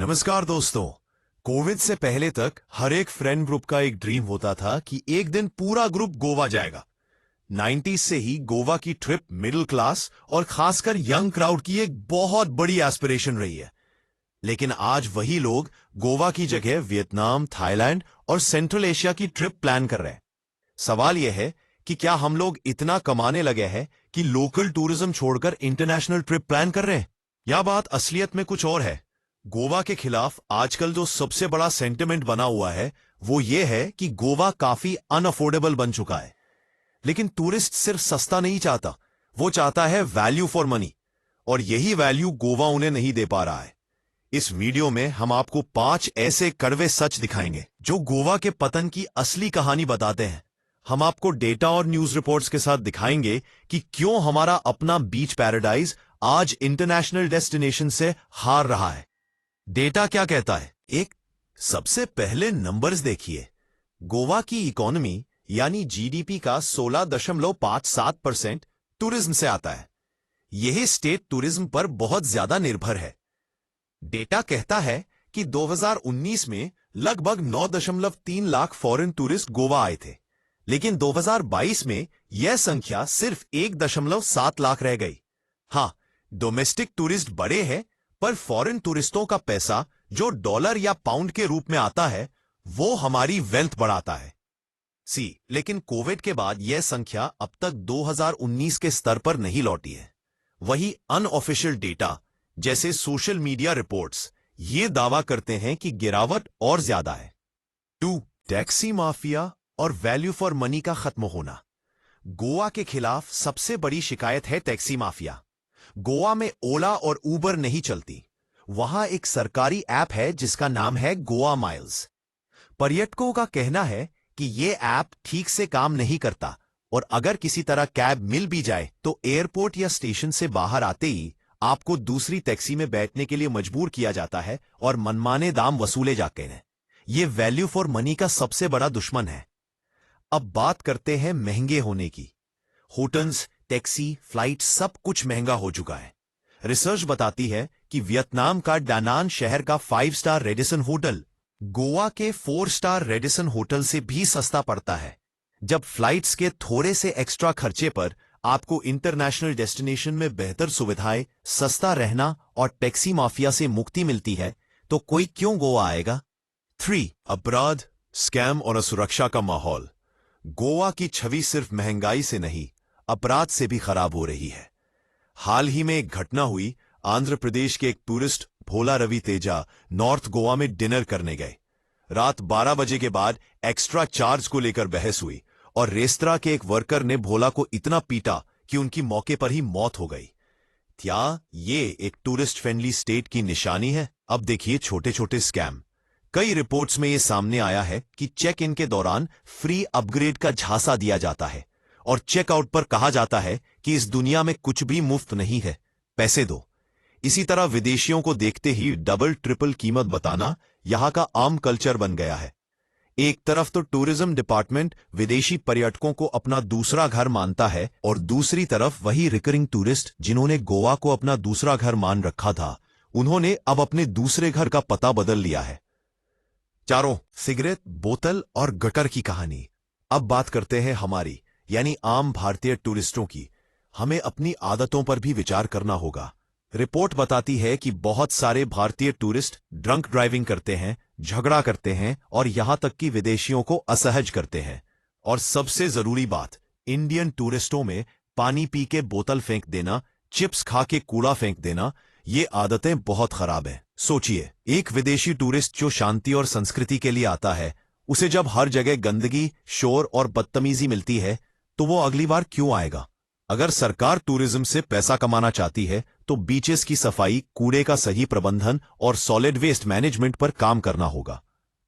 नमस्कार दोस्तों। कोविड से पहले तक हर एक फ्रेंड ग्रुप का एक ड्रीम होता था कि एक दिन पूरा ग्रुप गोवा जाएगा। 90s से ही गोवा की ट्रिप मिडिल क्लास और खासकर यंग क्राउड की एक बहुत बड़ी एस्पिरेशन रही है। लेकिन आज वही लोग गोवा की जगह वियतनाम, थाईलैंड और सेंट्रल एशिया की ट्रिप प्लान कर रहे हैं। सवाल यह है कि क्या हम लोग इतना कमाने लगे हैं कि लोकल टूरिज्म छोड़कर इंटरनेशनल ट्रिप प्लान कर रहे हैं, या बात असलियत में कुछ और है। गोवा के खिलाफ आजकल जो सबसे बड़ा सेंटिमेंट बना हुआ है वो ये है कि गोवा काफी अनअफोर्डेबल बन चुका है। लेकिन टूरिस्ट सिर्फ सस्ता नहीं चाहता, वो चाहता है वैल्यू फॉर मनी, और यही वैल्यू गोवा उन्हें नहीं दे पा रहा है। इस वीडियो में हम आपको 5 ऐसे कड़वे सच दिखाएंगे जो गोवा के पतन की असली कहानी बताते हैं। हम आपको डेटा और न्यूज रिपोर्ट्स के साथ दिखाएंगे कि क्यों हमारा अपना बीच पैराडाइज आज इंटरनेशनल डेस्टिनेशन से हार रहा है। डेटा क्या कहता है? सबसे पहले नंबर्स देखिए। गोवा की इकोनॉमी यानी जीडीपी का 16.57% टूरिज्म से आता है। यही स्टेट टूरिज्म पर बहुत ज्यादा निर्भर है। डेटा कहता है कि 2019 में लगभग 9.3 लाख फॉरेन टूरिस्ट गोवा आए थे, लेकिन 2022 में यह संख्या सिर्फ 1.7 लाख रह गई। हाँ, डोमेस्टिक टूरिस्ट बड़े हैं, पर फॉरेन टूरिस्टों का पैसा जो डॉलर या पाउंड के रूप में आता है वो हमारी वेल्थ बढ़ाता है। लेकिन कोविड के बाद यह संख्या अब तक 2019 के स्तर पर नहीं लौटी है। वही अनऑफिशियल डेटा जैसे सोशल मीडिया रिपोर्ट्स ये दावा करते हैं कि गिरावट और ज्यादा है। टैक्सी माफिया और वैल्यू फॉर मनी का खत्म होना। गोवा के खिलाफ सबसे बड़ी शिकायत है टैक्सी माफिया। गोवा में ओला और उबर नहीं चलती। वहां एक सरकारी ऐप है जिसका नाम है गोवा माइल्स। पर्यटकों का कहना है कि यह ऐप ठीक से काम नहीं करता, और अगर किसी तरह कैब मिल भी जाए तो एयरपोर्ट या स्टेशन से बाहर आते ही आपको दूसरी टैक्सी में बैठने के लिए मजबूर किया जाता है और मनमाने दाम वसूले जाते हैं। यह वैल्यू फॉर मनी का सबसे बड़ा दुश्मन है। अब बात करते हैं महंगे होने की। होटल्स, टैक्सी, फ्लाइट सब कुछ महंगा हो चुका है। रिसर्च बताती है कि वियतनाम का डानान शहर का 5 स्टार रेडिसन होटल गोवा के 4 स्टार रेडिसन होटल से भी सस्ता पड़ता है। जब फ्लाइट्स के थोड़े से एक्स्ट्रा खर्चे पर आपको इंटरनेशनल डेस्टिनेशन में बेहतर सुविधाएं, सस्ता रहना और टैक्सी माफिया से मुक्ति मिलती है, तो कोई क्यों गोवा आएगा? अपराध, स्कैम और असुरक्षा का माहौल। गोवा की छवि सिर्फ महंगाई से नहीं, अपराध से भी खराब हो रही है। हाल ही में एक घटना हुई। आंध्र प्रदेश के एक टूरिस्ट भोला रवि तेजा नॉर्थ गोवा में डिनर करने गए। रात 12 बजे के बाद एक्स्ट्रा चार्ज को लेकर बहस हुई और रेस्तरां के एक वर्कर ने भोला को इतना पीटा कि उनकी मौके पर ही मौत हो गई। क्या ये एक टूरिस्ट फ्रेंडली स्टेट की निशानी है? अब देखिए छोटे छोटे स्कैम। कई रिपोर्ट्स में यह सामने आया है कि चेक इन के दौरान फ्री अपग्रेड का झांसा दिया जाता है और चेकआउट पर कहा जाता है कि इस दुनिया में कुछ भी मुफ्त नहीं है, पैसे दो। इसी तरह विदेशियों को देखते ही डबल ट्रिपल कीमत बताना यहां का आम कल्चर बन गया है। एक तरफ तो टूरिज्म डिपार्टमेंट विदेशी पर्यटकों को अपना दूसरा घर मानता है, और दूसरी तरफ वही रिकरिंग टूरिस्ट जिन्होंने गोवा को अपना दूसरा घर मान रखा था, उन्होंने अब अपने दूसरे घर का पता बदल लिया है। सिगरेट, बोतल और गटर की कहानी। अब बात करते हैं हमारी यानी आम भारतीय टूरिस्टों की। हमें अपनी आदतों पर भी विचार करना होगा। रिपोर्ट बताती है कि बहुत सारे भारतीय टूरिस्ट ड्रंक ड्राइविंग करते हैं, झगड़ा करते हैं और यहां तक कि विदेशियों को असहज करते हैं। और सबसे जरूरी बात, इंडियन टूरिस्टों में पानी पी के बोतल फेंक देना, चिप्स खा के कूड़ा फेंक देना, ये आदतें बहुत खराब हैं। सोचिए, एक विदेशी टूरिस्ट जो शांति और संस्कृति के लिए आता है, उसे जब हर जगह गंदगी, शोर और बदतमीजी मिलती है तो वो अगली बार क्यों आएगा? अगर सरकार टूरिज्म से पैसा कमाना चाहती है तो बीचेस की सफाई, कूड़े का सही प्रबंधन और सॉलिड वेस्ट मैनेजमेंट पर काम करना होगा।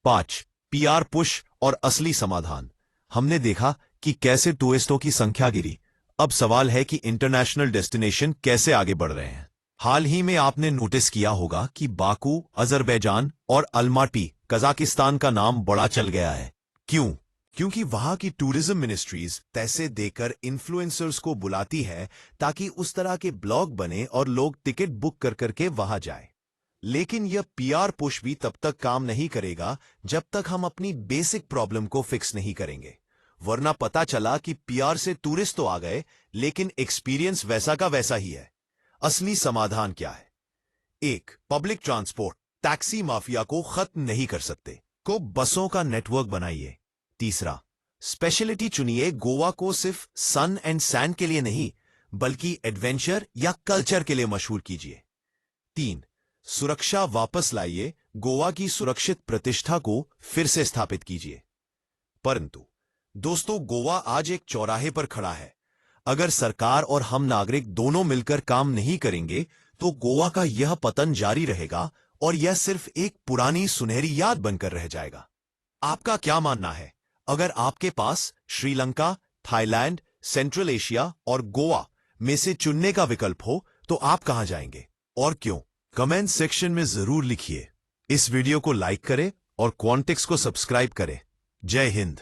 पीआर पुश और असली समाधान। हमने देखा कि कैसे टूरिस्टों की संख्या गिरी। अब सवाल है कि इंटरनेशनल डेस्टिनेशन कैसे आगे बढ़ रहे हैं। हाल ही में आपने नोटिस किया होगा कि बाकू, अजरबैजान और अलमाटी, कजाकिस्तान का नाम बड़ा चल गया है। क्यों? क्योंकि वहां की टूरिज्म मिनिस्ट्रीज पैसे देकर इन्फ्लुएंसर्स को बुलाती है ताकि उस तरह के ब्लॉग बने और लोग टिकट बुक कर करके वहां जाए। लेकिन यह पीआर पुश भी तब तक काम नहीं करेगा जब तक हम अपनी बेसिक प्रॉब्लम को फिक्स नहीं करेंगे। वरना पता चला कि पीआर से टूरिस्ट तो आ गए, लेकिन एक्सपीरियंस वैसा का वैसा ही है। असली समाधान क्या है? एक, पब्लिक ट्रांसपोर्ट। टैक्सी माफिया को खत्म नहीं कर सकते, को बसों का नेटवर्क बनाइए। तीसरा, स्पेशलिटी चुनिए। गोवा को सिर्फ सन एंड सैंड के लिए नहीं, बल्कि एडवेंचर या कल्चर के लिए मशहूर कीजिए। तीन, सुरक्षा वापस लाइए। गोवा की सुरक्षित प्रतिष्ठा को फिर से स्थापित कीजिए। परंतु दोस्तों, गोवा आज एक चौराहे पर खड़ा है। अगर सरकार और हम नागरिक दोनों मिलकर काम नहीं करेंगे तो गोवा का यह पतन जारी रहेगा और यह सिर्फ एक पुरानी सुनहरी याद बनकर रह जाएगा। आपका क्या मानना है? अगर आपके पास श्रीलंका, थाईलैंड, सेंट्रल एशिया और गोवा में से चुनने का विकल्प हो तो आप कहां जाएंगे और क्यों? कमेंट सेक्शन में जरूर लिखिए। इस वीडियो को लाइक करें और क्वांटिक्स को सब्सक्राइब करें। जय हिंद।